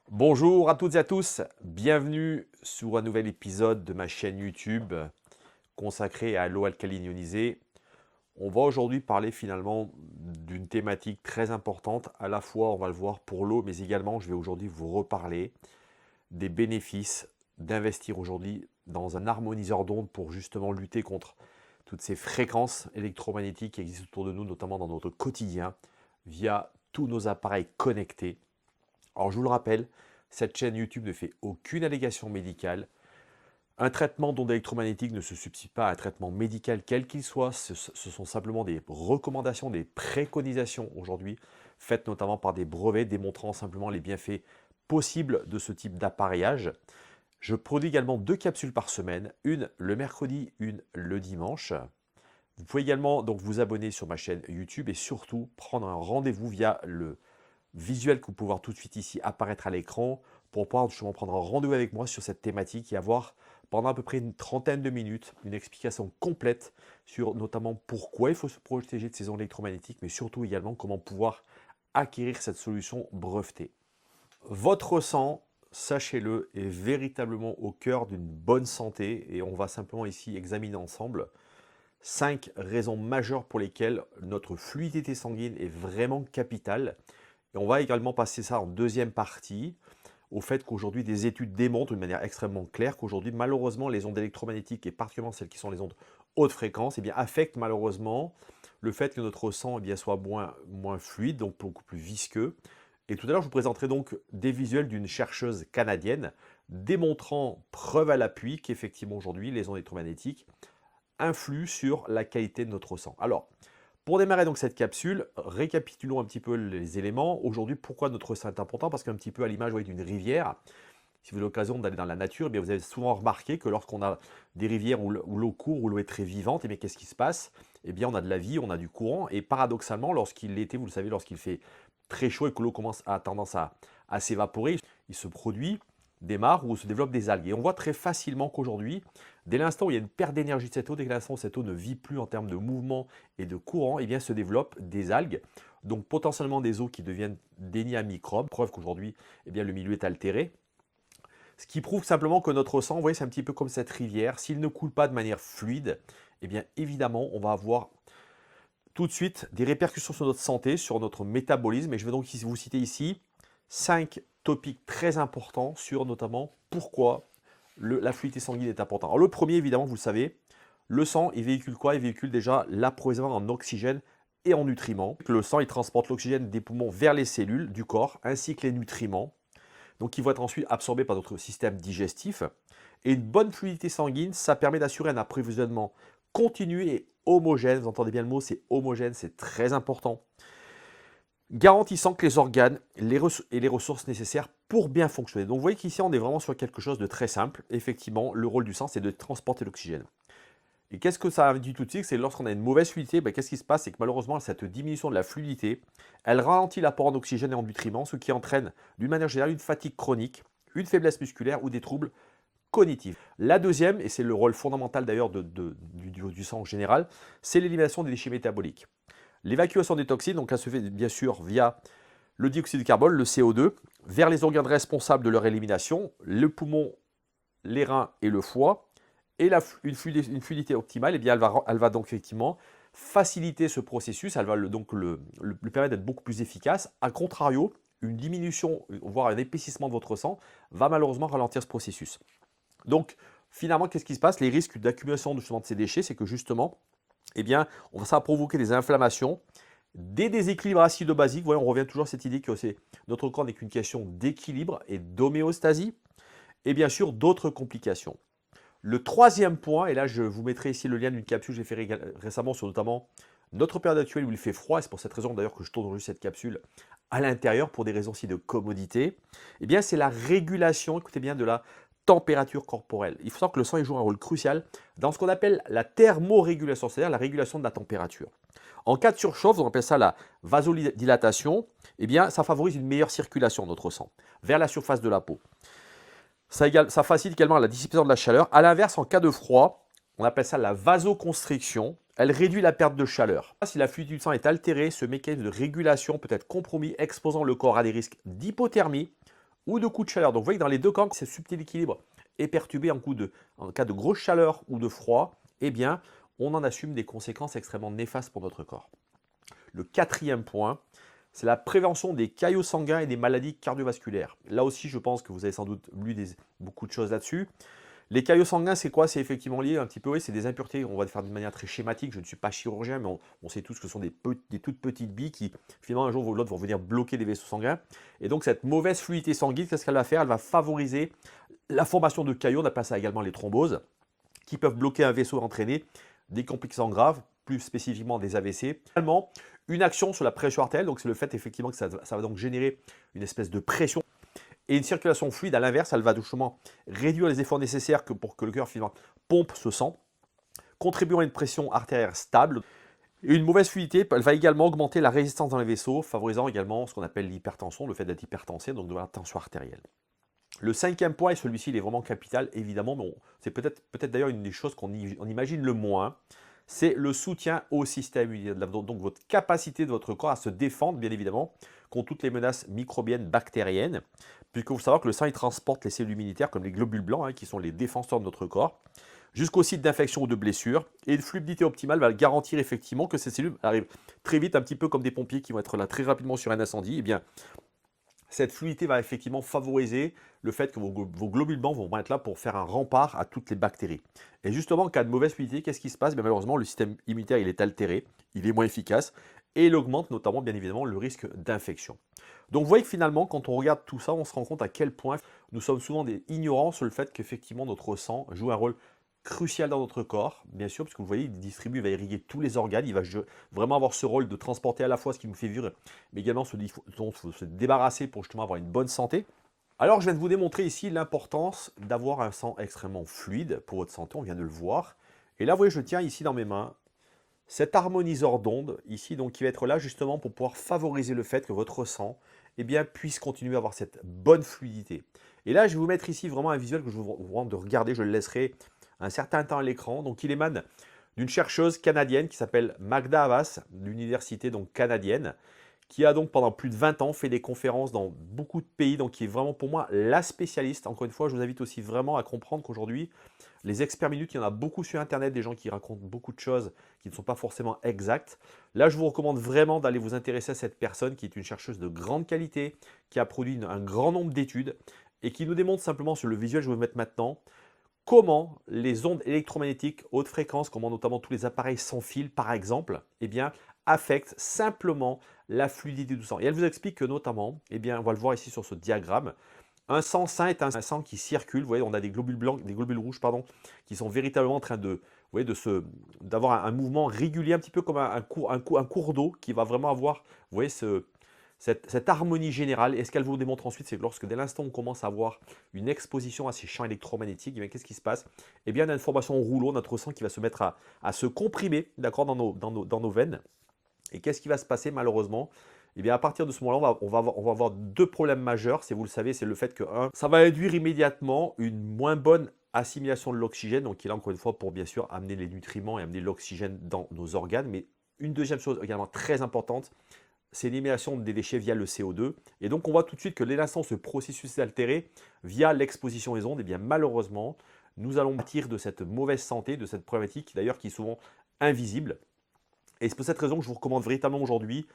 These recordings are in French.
Bonjour à toutes et à tous, bienvenue sur un nouvel épisode de ma chaîne YouTube consacrée à l'eau alcaline ionisée. On va aujourd'hui parler finalement d'une thématique très importante, à la fois on va le voir pour l'eau, mais également je vais aujourd'hui vous reparler des bénéfices d'investir aujourd'hui dans un harmoniseur d'ondes pour justement lutter contre toutes ces fréquences électromagnétiques qui existent autour de nous, notamment dans notre quotidien, via tous nos appareils connectés. Alors je vous le rappelle, cette chaîne YouTube ne fait aucune allégation médicale. Un traitement d'ondes électromagnétiques ne se substitue pas à un traitement médical quel qu'il soit. Ce sont simplement des recommandations, des préconisations aujourd'hui, faites notamment par des brevets démontrant simplement les bienfaits possibles de ce type d'appareillage. Je produis également 2 capsules par semaine, une le mercredi, une le dimanche. Vous pouvez également donc vous abonner sur ma chaîne YouTube et surtout prendre un rendez-vous via le visuel que vous pouvez voir tout de suite ici apparaître à l'écran pour pouvoir justement prendre un rendez-vous avec moi sur cette thématique et avoir pendant à peu près une trentaine de minutes une explication complète sur notamment pourquoi il faut se protéger de ces ondes électromagnétiques, mais surtout également comment pouvoir acquérir cette solution brevetée. Votre sang, sachez-le, est véritablement au cœur d'une bonne santé et on va simplement ici examiner ensemble 5 raisons majeures pour lesquelles notre fluidité sanguine est vraiment capitale. Et on va également passer ça en deuxième partie au fait qu'aujourd'hui des études démontrent d'une manière extrêmement claire qu'aujourd'hui malheureusement les ondes électromagnétiques et particulièrement celles qui sont les ondes haute fréquence affectent malheureusement le fait que notre sang soit moins fluide, donc beaucoup plus visqueux. Et tout à l'heure je vous présenterai donc des visuels d'une chercheuse canadienne démontrant preuve à l'appui qu'effectivement aujourd'hui les ondes électromagnétiques influent sur la qualité de notre sang. Alors, pour démarrer donc cette capsule, récapitulons un petit peu les éléments. Aujourd'hui, pourquoi notre sang est important? Parce qu'un petit peu à l'image d'une rivière, si vous avez l'occasion d'aller dans la nature, vous avez souvent remarqué que lorsqu'on a des rivières où l'eau court, où l'eau est très vivante, qu'est-ce qui se passe? On a de la vie, on a du courant, et paradoxalement, lorsqu'il l'été, vous le savez, lorsqu'il fait très chaud et que l'eau a tendance à s'évaporer, il se produit des mares où se développent des algues. Et on voit très facilement qu'aujourd'hui, dès l'instant où il y a une perte d'énergie de cette eau, dès l'instant où cette eau ne vit plus en termes de mouvement et de courant, se développent des algues, donc potentiellement des eaux qui deviennent déniées à microbes, preuve qu'aujourd'hui, le milieu est altéré. Ce qui prouve simplement que notre sang, vous voyez, c'est un petit peu comme cette rivière, s'il ne coule pas de manière fluide, évidemment, on va avoir tout de suite des répercussions sur notre santé, sur notre métabolisme, et je vais donc vous citer ici 5 topics très importants sur notamment pourquoi la fluidité sanguine est importante. Alors le premier, évidemment, vous le savez, le sang, il véhicule quoi? Il véhicule déjà l'approvisionnement en oxygène et en nutriments. Le sang, il transporte l'oxygène des poumons vers les cellules du corps, ainsi que les nutriments. Donc, qui vont être ensuite absorbés par notre système digestif. Et une bonne fluidité sanguine, ça permet d'assurer un approvisionnement continu et homogène. Vous entendez bien le mot, c'est homogène, c'est très important. Garantissant que les organes et les ressources nécessaires pour bien fonctionner. Donc vous voyez qu'ici on est vraiment sur quelque chose de très simple. Effectivement, le rôle du sang, c'est de transporter l'oxygène. Et qu'est-ce que ça dit tout de suite? C'est lorsqu'on a une mauvaise fluidité, qu'est-ce qui se passe? C'est que malheureusement, cette diminution de la fluidité, elle ralentit l'apport en oxygène et en nutriments, ce qui entraîne d'une manière générale une fatigue chronique, une faiblesse musculaire ou des troubles cognitifs. La deuxième, et c'est le rôle fondamental d'ailleurs du sang en général, c'est l'élimination des déchets métaboliques. L'évacuation des toxines, donc elle se fait bien sûr via le dioxyde de carbone, le CO2, vers les organes responsables de leur élimination, le poumon, les reins et le foie. Et une fluidité optimale, elle va donc effectivement faciliter ce processus, elle va donc le permettre d'être beaucoup plus efficace. A contrario, une diminution, voire un épaississement de votre sang, va malheureusement ralentir ce processus. Donc finalement, qu'est-ce qui se passe? Les risques d'accumulation de ces déchets, c'est que justement, ça va provoquer des inflammations, des déséquilibres acido-basiques. On revient toujours à cette idée que notre corps n'est qu'une question d'équilibre et d'homéostasie, et bien sûr d'autres complications. Le troisième point, et là je vous mettrai ici le lien d'une capsule que j'ai fait récemment sur notamment notre période actuelle où il fait froid, et c'est pour cette raison d'ailleurs que je tourne juste cette capsule à l'intérieur pour des raisons aussi de commodité, c'est la régulation, écoutez bien, de la température corporelle. Il faut savoir que le sang joue un rôle crucial dans ce qu'on appelle la thermorégulation, c'est-à-dire la régulation de la température. En cas de surchauffe, on appelle ça la vasodilatation, ça favorise une meilleure circulation de notre sang vers la surface de la peau. Ça facilite également la dissipation de la chaleur. A l'inverse, en cas de froid, On appelle ça la vasoconstriction. Elle réduit la perte de chaleur. Si la fluidité du sang est altérée, ce mécanisme de régulation peut être compromis, exposant le corps à des risques d'hypothermie ou de coups de chaleur. Donc vous voyez que dans les deux cas, ce subtil équilibre est perturbé en cas de grosse chaleur ou de froid, eh bien, on en assume des conséquences extrêmement néfastes pour notre corps. Le quatrième point, c'est la prévention des caillots sanguins et des maladies cardiovasculaires. Là aussi, je pense que vous avez sans doute lu beaucoup de choses là-dessus. Les caillots sanguins, c'est quoi? C'est effectivement lié un petit peu, oui, c'est des impuretés, on va le faire d'une manière très schématique, je ne suis pas chirurgien, mais on sait tous que ce sont des toutes petites billes qui, finalement, un jour ou l'autre, vont venir bloquer les vaisseaux sanguins. Et donc, cette mauvaise fluidité sanguine, qu'est-ce qu'elle va faire? Elle va favoriser la formation de caillots, on appelle ça également les thromboses, qui peuvent bloquer un vaisseau et entraîner des complications graves, plus spécifiquement des AVC. Finalement, une action sur la pression artérielle, donc c'est le fait effectivement que ça va donc générer une espèce de pression. Et une circulation fluide, à l'inverse, elle va justement réduire les efforts nécessaires pour que le cœur finalement pompe ce sang, contribuant à une pression artérielle stable. Et une mauvaise fluidité, elle va également augmenter la résistance dans les vaisseaux, favorisant également ce qu'on appelle l'hypertension, le fait d'être hypertensé, donc de la tension artérielle. Le cinquième point, et celui-ci il est vraiment capital, évidemment, mais c'est peut-être d'ailleurs une des choses qu'on imagine le moins, c'est le soutien au système immunitaire. Donc votre capacité de votre corps à se défendre, bien évidemment, contre toutes les menaces microbiennes, bactériennes, puisque vous savez que le sang il transporte les cellules immunitaires comme les globules blancs, qui sont les défenseurs de notre corps, jusqu'au site d'infection ou de blessure. Et une fluidité optimale va garantir effectivement que ces cellules arrivent très vite, un petit peu comme des pompiers qui vont être là très rapidement sur un incendie. Eh bien, cette fluidité va effectivement favoriser le fait que vos globules blancs vont être là pour faire un rempart à toutes les bactéries. Et justement, en cas de mauvaise fluidité, qu'est-ce qui se passe? Bien, malheureusement, le système immunitaire il est altéré, il est moins efficace et il augmente notamment, bien évidemment, le risque d'infection. Donc, vous voyez que finalement, quand on regarde tout ça, on se rend compte à quel point nous sommes souvent ignorants sur le fait qu'effectivement, notre sang joue un rôle crucial dans notre corps, bien sûr, parce que vous voyez, il distribue, il va irriguer tous les organes, il va vraiment avoir ce rôle de transporter à la fois ce qui nous fait vivre, mais également ce dont il faut se débarrasser pour justement avoir une bonne santé. Alors, je viens de vous démontrer ici l'importance d'avoir un sang extrêmement fluide pour votre santé, on vient de le voir. Et là, vous voyez, je tiens ici dans mes mains cet harmoniseur d'ondes, ici, donc qui va être là justement pour pouvoir favoriser le fait que votre sang eh bien, puisse continuer à avoir cette bonne fluidité. Et là, je vais vous mettre ici vraiment un visuel que je vous demande de regarder, je le laisserai un certain temps à l'écran. Donc, il émane d'une chercheuse canadienne qui s'appelle Magda Havas, de l'université donc canadienne, qui a donc pendant plus de 20 ans fait des conférences dans beaucoup de pays, donc qui est vraiment pour moi la spécialiste. Encore une fois, je vous invite aussi vraiment à comprendre qu'aujourd'hui, les experts minutes, il y en a beaucoup sur Internet, des gens qui racontent beaucoup de choses qui ne sont pas forcément exactes. Là, je vous recommande vraiment d'aller vous intéresser à cette personne qui est une chercheuse de grande qualité, qui a produit un grand nombre d'études et qui nous démontre simplement sur le visuel que je vais vous mettre maintenant, comment les ondes électromagnétiques haute fréquence, comment notamment tous les appareils sans fil par exemple, eh bien, affectent simplement la fluidité du sang. Et elle vous explique que notamment, eh bien, on va le voir ici sur ce diagramme, un sang sain est un sang qui circule. Vous voyez, on a des globules blancs, des globules rouges, pardon, qui sont véritablement en train de, vous voyez, d'avoir un mouvement régulier, un petit peu comme un cours d'eau qui va vraiment avoir, vous voyez, cette harmonie générale. Et ce qu'elle vous démontre ensuite, c'est que lorsque dès l'instant on commence à avoir une exposition à ces champs électromagnétiques, eh qu'est-ce qui se passe? Eh bien, on a une formation en rouleau, notre sang qui va se mettre à se comprimer, d'accord, dans nos veines. Et qu'est-ce qui va se passer malheureusement? Eh bien, à partir de ce moment-là, on va avoir deux problèmes majeurs. Si vous le savez, c'est le fait que, ça va induire immédiatement une moins bonne assimilation de l'oxygène, donc qui est là encore une fois pour bien sûr amener les nutriments et amener l'oxygène dans nos organes. Mais une deuxième chose également très importante, c'est l'élimination des déchets via le CO2. Et donc, on voit tout de suite que dès l'instant où ce processus est altéré via l'exposition aux ondes, eh bien malheureusement, nous allons pâtir de cette mauvaise santé, de cette problématique d'ailleurs qui est souvent invisible. Et c'est pour cette raison que je vous recommande véritablement aujourd'hui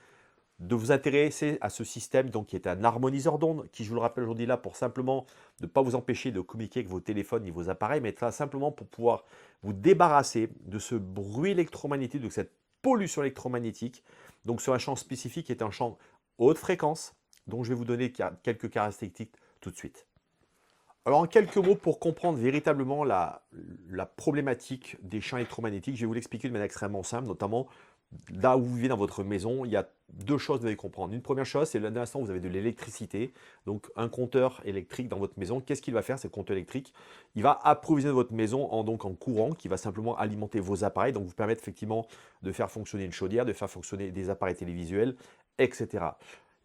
de vous intéresser à ce système donc, qui est un harmoniseur d'ondes, qui, je vous le rappelle aujourd'hui là, pour simplement ne pas vous empêcher de communiquer avec vos téléphones et vos appareils, mais là simplement pour pouvoir vous débarrasser de ce bruit électromagnétique, de cette pollution électromagnétique, donc sur un champ spécifique qui est un champ haute fréquence, dont je vais vous donner quelques caractéristiques tout de suite. Alors en quelques mots, pour comprendre véritablement la problématique des champs électromagnétiques, je vais vous l'expliquer de manière extrêmement simple, notamment là où vous vivez dans votre maison, il y a deux choses que vous devez comprendre. Une première chose, c'est l'instant où vous avez de l'électricité, donc un compteur électrique dans votre maison. Qu'est-ce qu'il va faire, ce compteur électrique? Il va approvisionner votre maison en courant qui va simplement alimenter vos appareils, donc vous permettre effectivement de faire fonctionner une chaudière, de faire fonctionner des appareils télévisuels, etc.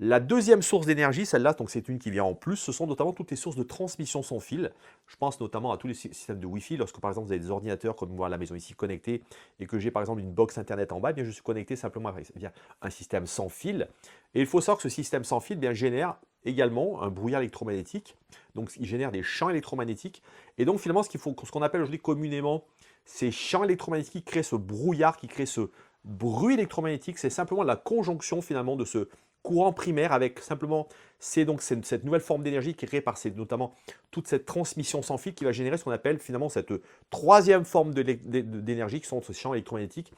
La deuxième source d'énergie, celle-là, donc c'est une qui vient en plus, ce sont notamment toutes les sources de transmission sans fil. Je pense notamment à tous les systèmes de Wi-Fi. Lorsque par exemple vous avez des ordinateurs comme moi à la maison ici connectés et que j'ai par exemple une box internet en bas, eh bien, je suis connecté simplement via un système sans fil. Et il faut savoir que ce système sans fil génère également un brouillard électromagnétique. Donc il génère des champs électromagnétiques. Et donc finalement ce qu'on appelle aujourd'hui communément ces champs électromagnétiques qui créent ce brouillard, qui créent ce bruit électromagnétique, c'est simplement la conjonction finalement de ce courant primaire avec simplement, c'est donc cette nouvelle forme d'énergie qui est créée par notamment toute cette transmission sans fil qui va générer ce qu'on appelle finalement cette troisième forme d'énergie qui sont ces champs électromagnétiques,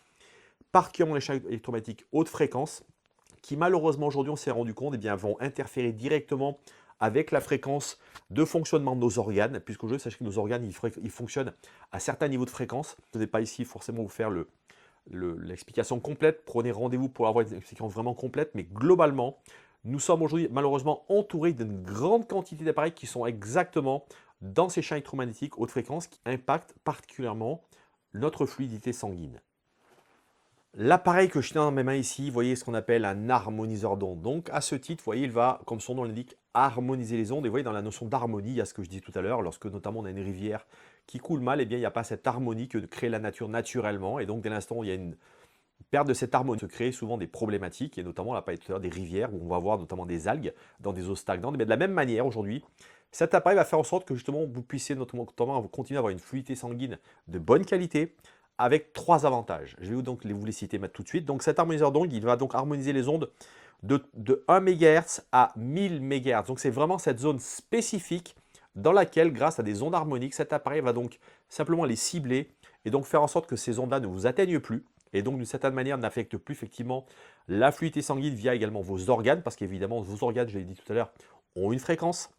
particulièrement les champs électromagnétiques haute fréquence, qui malheureusement aujourd'hui on s'est rendu compte, vont interférer directement avec la fréquence de fonctionnement de nos organes, puisqu'aujourd'hui, sachez que nos organes, ils fonctionnent à certains niveaux de fréquence. Je ne vais pas ici forcément vous faire l'explication complète. Prenez rendez-vous pour avoir une explication vraiment complète, mais globalement, nous sommes aujourd'hui malheureusement entourés d'une grande quantité d'appareils qui sont exactement dans ces champs électromagnétiques haute fréquence qui impactent particulièrement notre fluidité sanguine. L'appareil que je tiens dans mes mains ici, vous voyez ce qu'on appelle un harmoniseur d'ondes. Donc à ce titre, vous voyez, il va, comme son nom l'indique, harmoniser les ondes. Et vous voyez, dans la notion d'harmonie, il y a ce que je disais tout à l'heure, lorsque notamment on a une rivière qui coule mal, il n'y a pas cette harmonie que crée la nature naturellement. Et donc dès l'instant où il y a une perte de cette harmonie, se crée souvent des problématiques, et notamment, on l'a parlé tout à l'heure, des rivières, où on va avoir notamment des algues dans des eaux stagnantes. Mais de la même manière, aujourd'hui, cet appareil va faire en sorte que justement vous puissiez notamment continuer à avoir une fluidité sanguine de bonne qualité, avec 3 avantages. Je vais donc vous les citer tout de suite. Donc cet harmoniseur d'ondes, il va donc harmoniser les ondes de 1 MHz à 1000 MHz. Donc c'est vraiment cette zone spécifique dans laquelle, grâce à des ondes harmoniques, cet appareil va donc simplement les cibler et donc faire en sorte que ces ondes-là ne vous atteignent plus et donc d'une certaine manière n'affectent plus effectivement la fluidité sanguine via également vos organes, parce qu'évidemment vos organes, je l'ai dit tout à l'heure, ont une fréquence.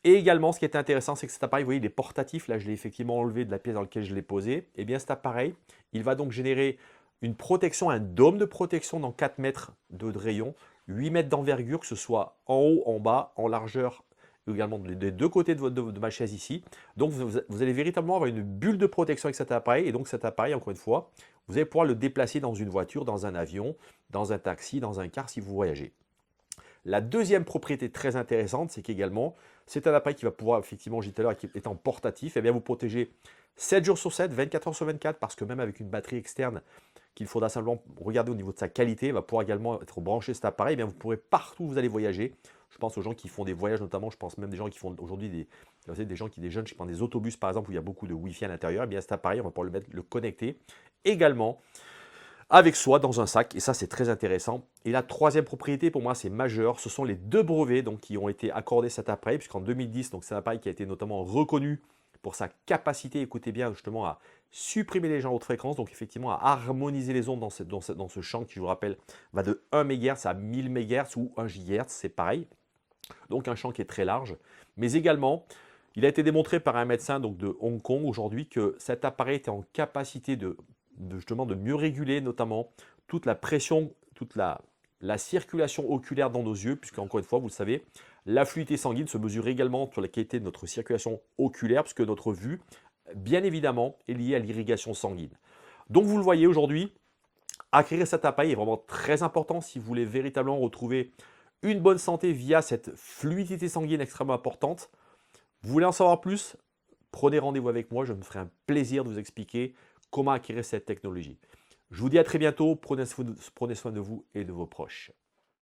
Et également, ce qui est intéressant, c'est que cet appareil, vous voyez, il est portatif. Là, je l'ai effectivement enlevé de la pièce dans laquelle je l'ai posé. Et bien, cet appareil, il va donc générer une protection, un dôme de protection dans 4 mètres de rayon, 8 mètres d'envergure, que ce soit en haut, en bas, en largeur, également des deux côtés de ma chaise ici. Donc, vous allez véritablement avoir une bulle de protection avec cet appareil. Et donc, cet appareil, encore une fois, vous allez pouvoir le déplacer dans une voiture, dans un avion, dans un taxi, dans un car si vous voyagez. La deuxième propriété très intéressante, c'est qu'également, c'est un appareil qui va pouvoir, effectivement, je disais tout à l'heure, étant portatif, vous protéger 7 jours sur 7, 24 heures sur 24, parce que même avec une batterie externe, qu'il faudra simplement regarder au niveau de sa qualité, va pouvoir également être branché cet appareil, vous pourrez partout où vous allez voyager. Je pense aux gens qui font des voyages notamment, je pense même des gens qui font aujourd'hui des gens qui jeunes, je prends des autobus par exemple, où il y a beaucoup de Wi-Fi à l'intérieur, cet appareil, on va pouvoir le connecter également avec soi dans un sac, et ça c'est très intéressant. Et la troisième propriété pour moi c'est majeur, ce sont les 2 brevets qui ont été accordés à cet appareil, puisqu'en 2010, c'est un appareil qui a été notamment reconnu pour sa capacité, écoutez bien, justement à supprimer les gens haute fréquence, donc effectivement à harmoniser les ondes dans ce champ qui, je vous rappelle, va de 1 MHz à 1000 MHz ou 1 GHz, c'est pareil. Donc un champ qui est très large, mais également, il a été démontré par un médecin de Hong Kong aujourd'hui que cet appareil était en capacité justement de mieux réguler notamment toute la pression, toute la circulation oculaire dans nos yeux, puisque encore une fois, vous le savez, la fluidité sanguine se mesure également sur la qualité de notre circulation oculaire, puisque notre vue, bien évidemment, est liée à l'irrigation sanguine. Donc vous le voyez aujourd'hui, acquérir cet appareil est vraiment très important si vous voulez véritablement retrouver une bonne santé via cette fluidité sanguine extrêmement importante. Vous voulez en savoir plus? Prenez rendez-vous avec moi, je me ferai un plaisir de vous expliquer comment acquérir cette technologie. Je vous dis à très bientôt, prenez soin de vous et de vos proches.